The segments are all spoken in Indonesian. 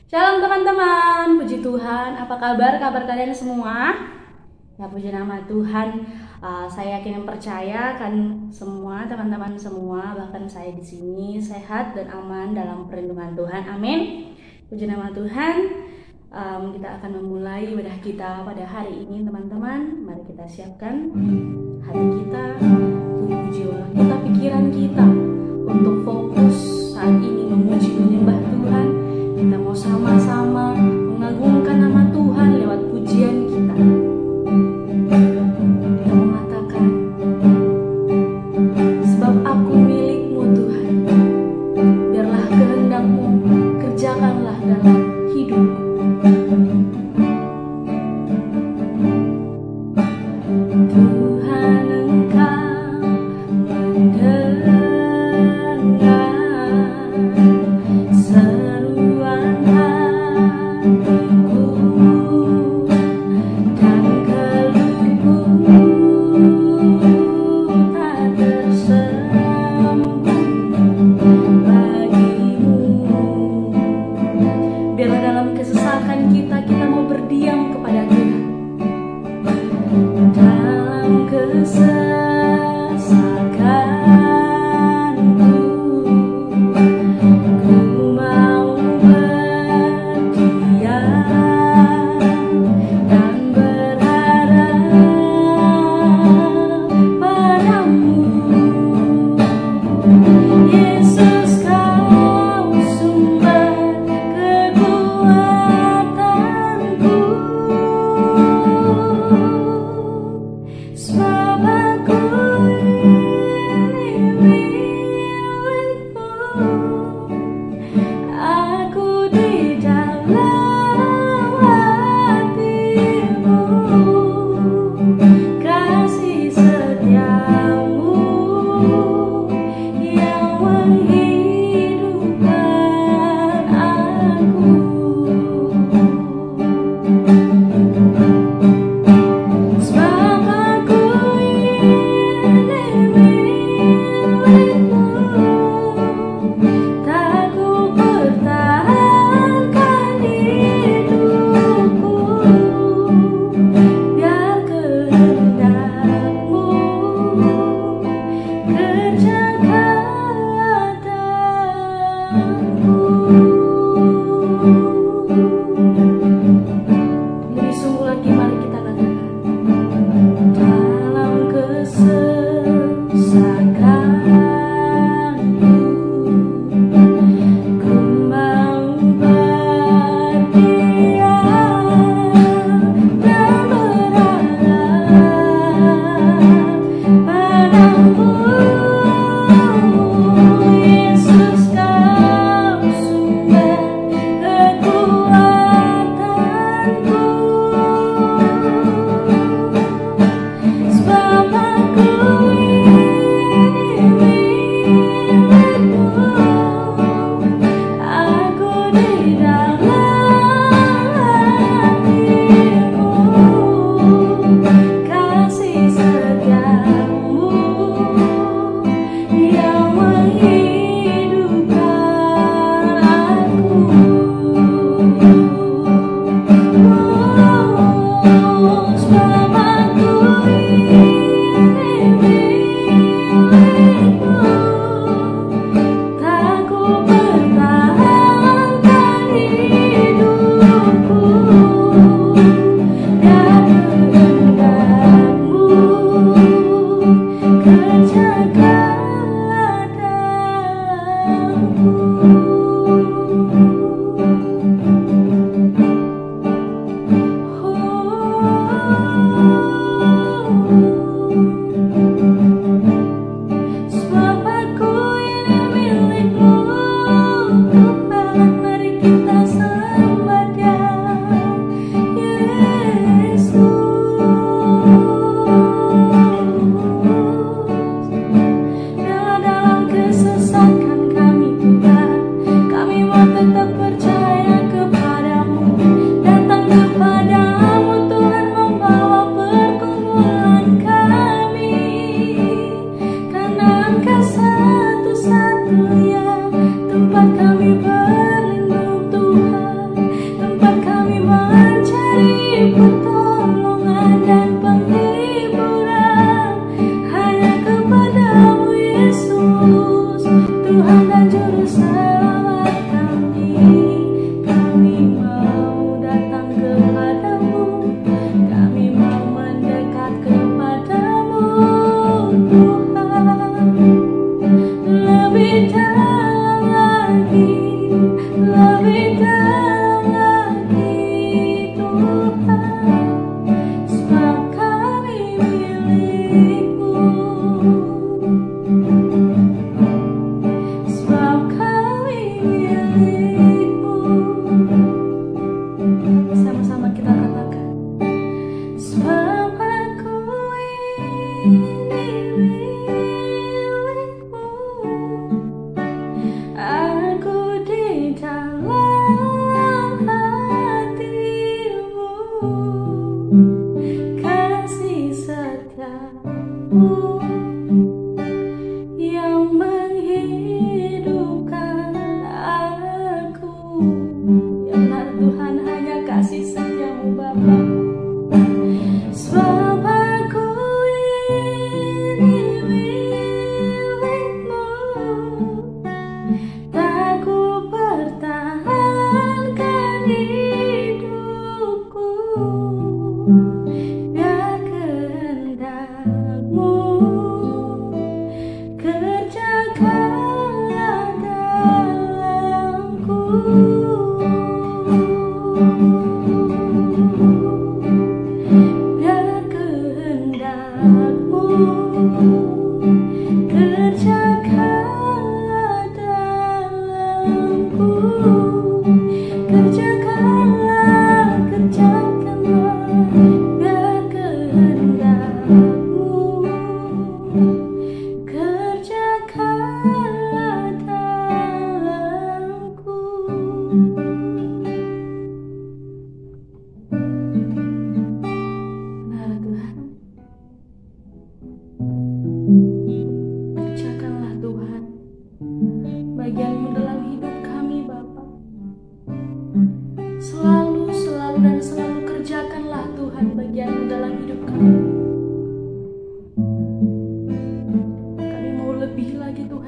Shalom teman-teman, puji Tuhan. Apa kabar kalian semua? Ya puji nama Tuhan. Saya yakin dan percaya kan semua teman-teman semua, bahkan saya di sini sehat dan aman dalam perlindungan Tuhan. Amin. Puji nama Tuhan. Kita akan memulai ibadah kita pada hari ini teman-teman. Mari kita siapkan hati kita, tubuh jiwa kita, pikiran kita untuk fokus saat ini memuji menyembah Tuhan. Kita mau sama-sama mengagungkan nama Tuhan lewat pujian kita. Kita mengatakan, sebab aku milik-Mu Tuhan, biarlah kehendak-Mu kerjakanlah dalam hidupku. Tuhan, Engkau mendengar seruan hatiku dan keluhku tak tersembunyi bagimu.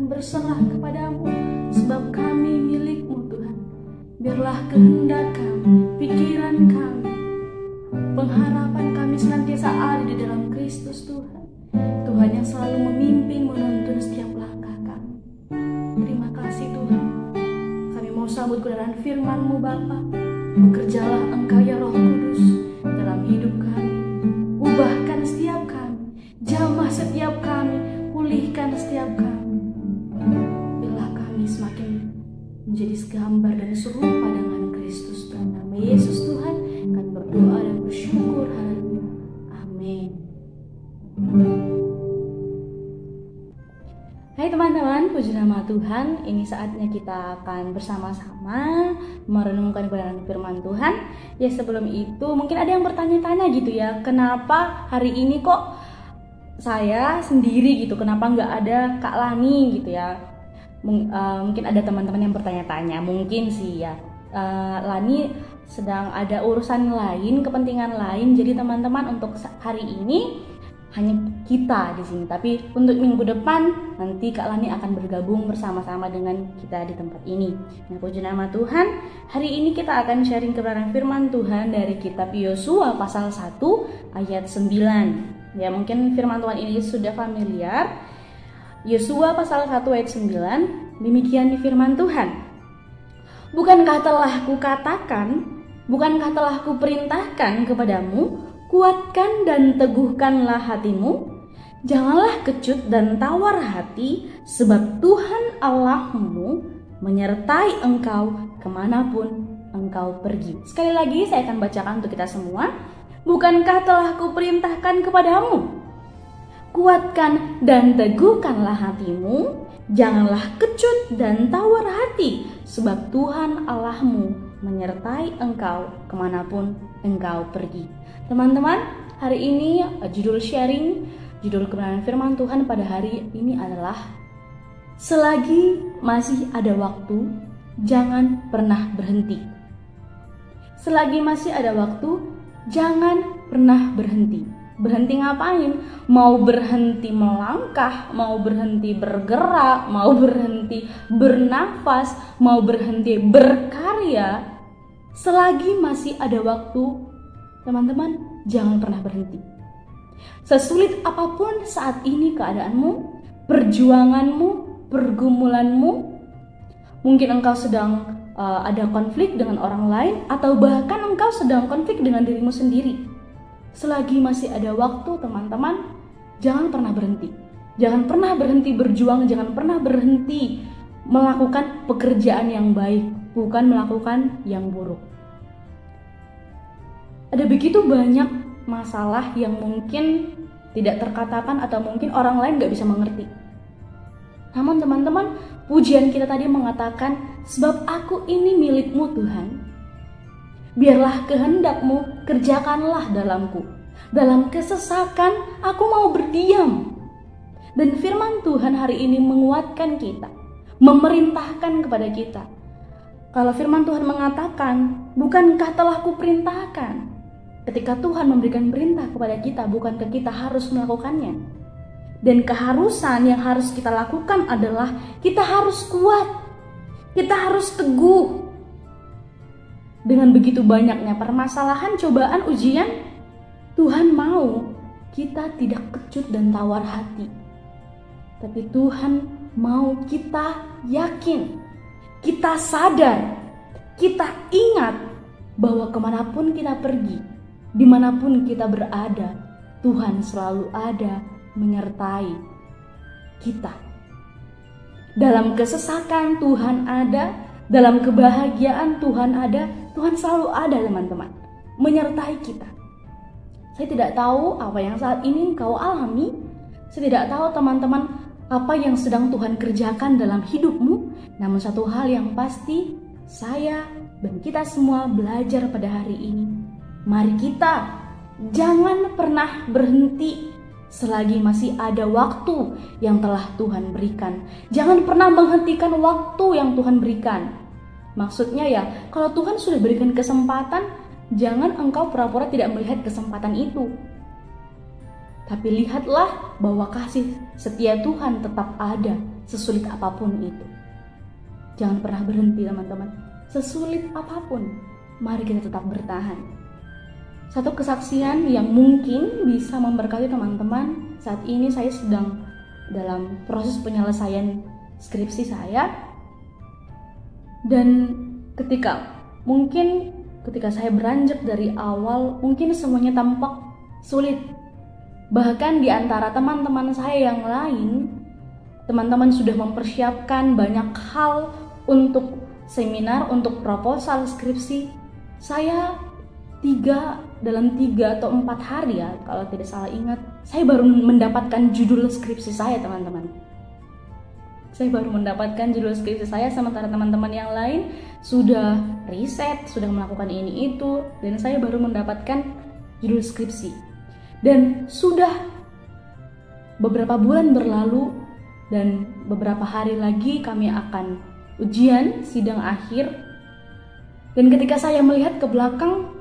Berserah kepadamu, sebab kami milik-Mu Tuhan. Biarlah kehendak kami, pikiran kami, pengharapan kami senantiasa ada di dalam Kristus Tuhan. Tuhan yang selalu memimpin, menuntun setiap langkah kami. Terima kasih Tuhan. Kami mau sambut kebenaran firman-Mu Bapa. Bekerjalah Engkau ya Roh Kudus dalam hidup kami. Ubahkan setiap kami, jamah setiap kami, pulihkan setiap kami. Semakin menjadi segambar dan serupa dengan Kristus. Dalam nama Yesus Tuhan akan berdoa dan bersyukur. Haleluya. Amin. Hai teman-teman, puji nama Tuhan. Ini saatnya kita akan bersama-sama merenungkan kebenaran firman Tuhan. Ya sebelum itu mungkin ada yang bertanya-tanya gitu ya, kenapa hari ini kok saya sendiri gitu, kenapa nggak ada Kak Lani gitu ya. Mungkin ada teman-teman yang bertanya-tanya, mungkin sih ya Lani sedang ada urusan lain, kepentingan lain. Jadi teman-teman untuk hari ini hanya kita di sini. Tapi untuk minggu depan nanti Kak Lani akan bergabung bersama-sama dengan kita di tempat ini. Nah, puji nama Tuhan. Hari ini kita akan sharing kebenaran firman Tuhan dari kitab Yosua pasal 1 ayat 9. Ya mungkin firman Tuhan ini sudah familiar. Yosua pasal 1 ayat 9, demikian di firman Tuhan. Bukankah telah kukatakan, bukankah telah kuperintahkan kepadamu, kuatkan dan teguhkanlah hatimu, janganlah kecut dan tawar hati, sebab Tuhan Allahmu menyertai engkau kemanapun engkau pergi. Sekali lagi saya akan bacakan untuk kita semua. Bukankah telah kuperintahkan kepadamu, kuatkan dan teguhkanlah hatimu, janganlah kecut dan tawar hati, sebab Tuhan Allahmu menyertai engkau kemanapun engkau pergi. Teman-teman, hari ini judul sharing, judul kebenaran firman Tuhan pada hari ini adalah selagi masih ada waktu, jangan pernah berhenti. Selagi masih ada waktu, jangan pernah berhenti. Berhenti ngapain? Mau berhenti melangkah, mau berhenti bergerak, mau berhenti bernafas, mau berhenti berkarya. Selagi masih ada waktu, teman-teman, jangan pernah berhenti. Sesulit apapun saat ini keadaanmu, perjuanganmu, pergumulanmu, mungkin engkau sedang ada konflik dengan orang lain, atau bahkan engkau sedang konflik dengan dirimu sendiri. Selagi masih ada waktu, teman-teman, jangan pernah berhenti. Jangan pernah berhenti berjuang, jangan pernah berhenti melakukan pekerjaan yang baik, bukan melakukan yang buruk. Ada begitu banyak masalah yang mungkin tidak terkatakan atau mungkin orang lain gak bisa mengerti. Namun teman-teman, pujian kita tadi mengatakan, sebab aku ini milikmu Tuhan. Biarlah kehendakmu, kerjakanlah dalamku. Dalam kesesakan aku mau berdiam. Dan firman Tuhan hari ini menguatkan kita, memerintahkan kepada kita. Kalau firman Tuhan mengatakan, bukankah telah kuperintahkan? Ketika Tuhan memberikan perintah kepada kita, bukankah kita harus melakukannya? Dan keharusan yang harus kita lakukan adalah kita harus kuat, kita harus teguh. Dengan begitu banyaknya permasalahan, cobaan, ujian, Tuhan mau kita tidak kecut dan tawar hati. Tapi Tuhan mau kita yakin, kita sadar, kita ingat bahwa kemanapun kita pergi, dimanapun kita berada, Tuhan selalu ada menyertai kita. Dalam kesesakan Tuhan ada, dalam kebahagiaan Tuhan ada, Tuhan selalu ada teman-teman, menyertai kita. Saya tidak tahu apa yang saat ini kau alami, saya tidak tahu teman-teman apa yang sedang Tuhan kerjakan dalam hidupmu, namun satu hal yang pasti, saya dan kita semua belajar pada hari ini. Mari kita jangan pernah berhenti selagi masih ada waktu yang telah Tuhan berikan. Jangan pernah menghentikan waktu yang Tuhan berikan. Maksudnya ya, kalau Tuhan sudah berikan kesempatan, jangan engkau pura-pura tidak melihat kesempatan itu. Tapi lihatlah bahwa kasih setia Tuhan tetap ada sesulit apapun itu. Jangan pernah berhenti teman-teman. Sesulit apapun, mari kita tetap bertahan. Satu kesaksian yang mungkin bisa memberkati teman-teman, saat ini saya sedang dalam proses penyelesaian skripsi saya. Dan ketika saya beranjak dari awal, mungkin semuanya tampak sulit. Bahkan di antara teman-teman saya yang lain, teman-teman sudah mempersiapkan banyak hal untuk seminar, untuk proposal skripsi. Saya dalam 3 atau 4 hari ya, kalau tidak salah ingat, saya baru mendapatkan judul skripsi saya teman-teman. Saya baru mendapatkan judul skripsi saya, sementara teman-teman yang lain sudah riset, sudah melakukan ini itu, dan saya baru mendapatkan judul skripsi. Dan sudah beberapa bulan berlalu dan beberapa hari lagi kami akan ujian sidang akhir. Dan ketika saya melihat ke belakang,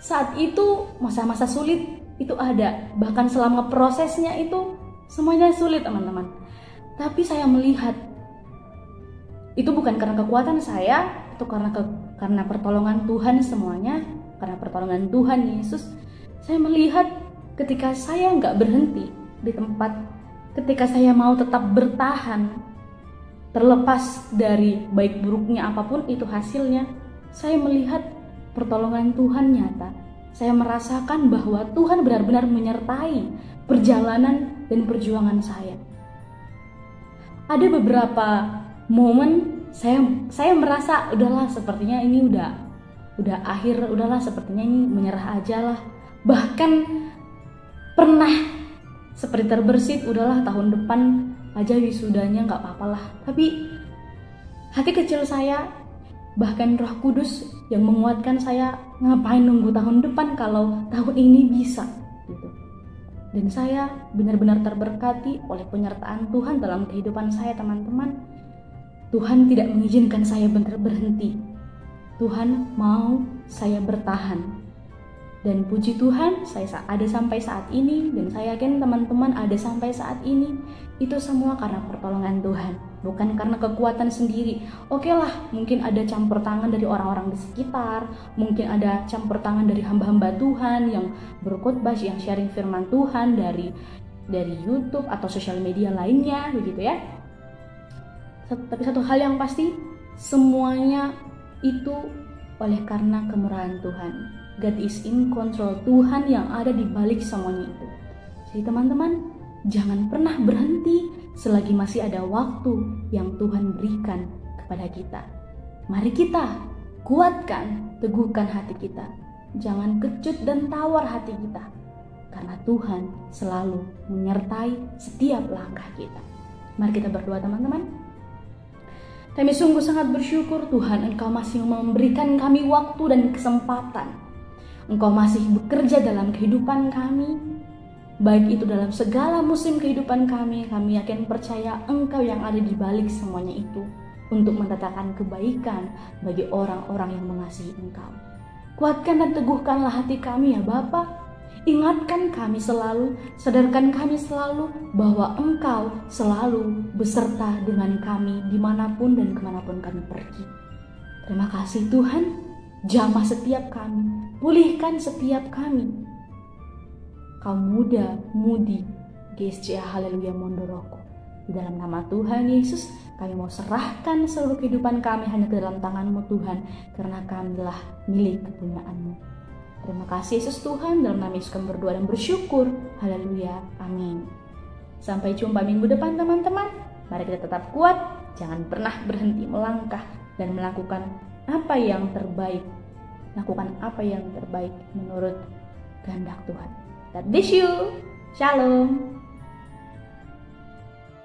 saat itu masa-masa sulit itu ada, bahkan selama prosesnya itu semuanya sulit teman-teman. Tapi saya melihat itu bukan karena kekuatan saya, itu karena pertolongan Tuhan semuanya, karena pertolongan Tuhan Yesus. Saya melihat ketika saya nggak berhenti di tempat, ketika saya mau tetap bertahan, terlepas dari baik buruknya apapun itu hasilnya, saya melihat pertolongan Tuhan nyata. Saya merasakan bahwa Tuhan benar-benar menyertai perjalanan dan perjuangan saya. Ada beberapa momen saya merasa udahlah, sepertinya ini udah akhir, udahlah sepertinya ini menyerah aja lah. Bahkan pernah seperti terbersit, udahlah tahun depan aja wisudanya, nggak apa-apa lah. Tapi hati kecil saya, bahkan Roh Kudus yang menguatkan saya, ngapain nunggu tahun depan kalau tahun ini bisa gitu. Dan saya benar-benar terberkati oleh penyertaan Tuhan dalam kehidupan saya teman-teman. Tuhan tidak mengizinkan saya berhenti. Tuhan mau saya bertahan. Dan puji Tuhan, saya ada sampai saat ini, dan saya yakin teman-teman ada sampai saat ini. Itu semua karena pertolongan Tuhan, bukan karena kekuatan sendiri. Oke lah, mungkin ada campur tangan dari orang-orang di sekitar, mungkin ada campur tangan dari hamba-hamba Tuhan yang berkhotbah, yang sharing firman Tuhan dari YouTube atau sosial media lainnya, begitu ya. Tapi satu hal yang pasti, semuanya itu oleh karena kemurahan Tuhan. God is in control. Tuhan yang ada di balik semuanya itu. Jadi teman-teman, jangan pernah berhenti selagi masih ada waktu yang Tuhan berikan kepada kita. Mari kita kuatkan, teguhkan hati kita. Jangan kecut dan tawar hati kita. Karena Tuhan selalu menyertai setiap langkah kita. Mari kita berdoa teman-teman. Kami sungguh sangat bersyukur Tuhan, Engkau masih memberikan kami waktu dan kesempatan. Engkau masih bekerja dalam kehidupan kami. Baik itu dalam segala musim kehidupan kami yakin percaya Engkau yang ada di balik semuanya itu. Untuk mendatangkan kebaikan bagi orang-orang yang mengasihi Engkau. Kuatkan dan teguhkanlah hati kami ya Bapa. Ingatkan kami selalu, sadarkan kami selalu bahwa Engkau selalu beserta dengan kami dimanapun dan kemanapun kami pergi. Terima kasih Tuhan, jamah setiap kami, pulihkan setiap kami. Kau muda, mudi, GSCA Haleluya Mondoroku. Di dalam nama Tuhan Yesus, kami mau serahkan seluruh kehidupan kami hanya ke dalam tangan-Mu Tuhan, karena kamilah milik kepunyaan-Mu. Terima kasih Yesus Tuhan, dalam nama Yesus kami berdoa dan bersyukur. Haleluya, amin. Sampai jumpa minggu depan teman-teman. Mari kita tetap kuat, jangan pernah berhenti melangkah dan melakukan apa yang terbaik. Lakukan apa yang terbaik menurut kehendak Tuhan. God bless you. Shalom.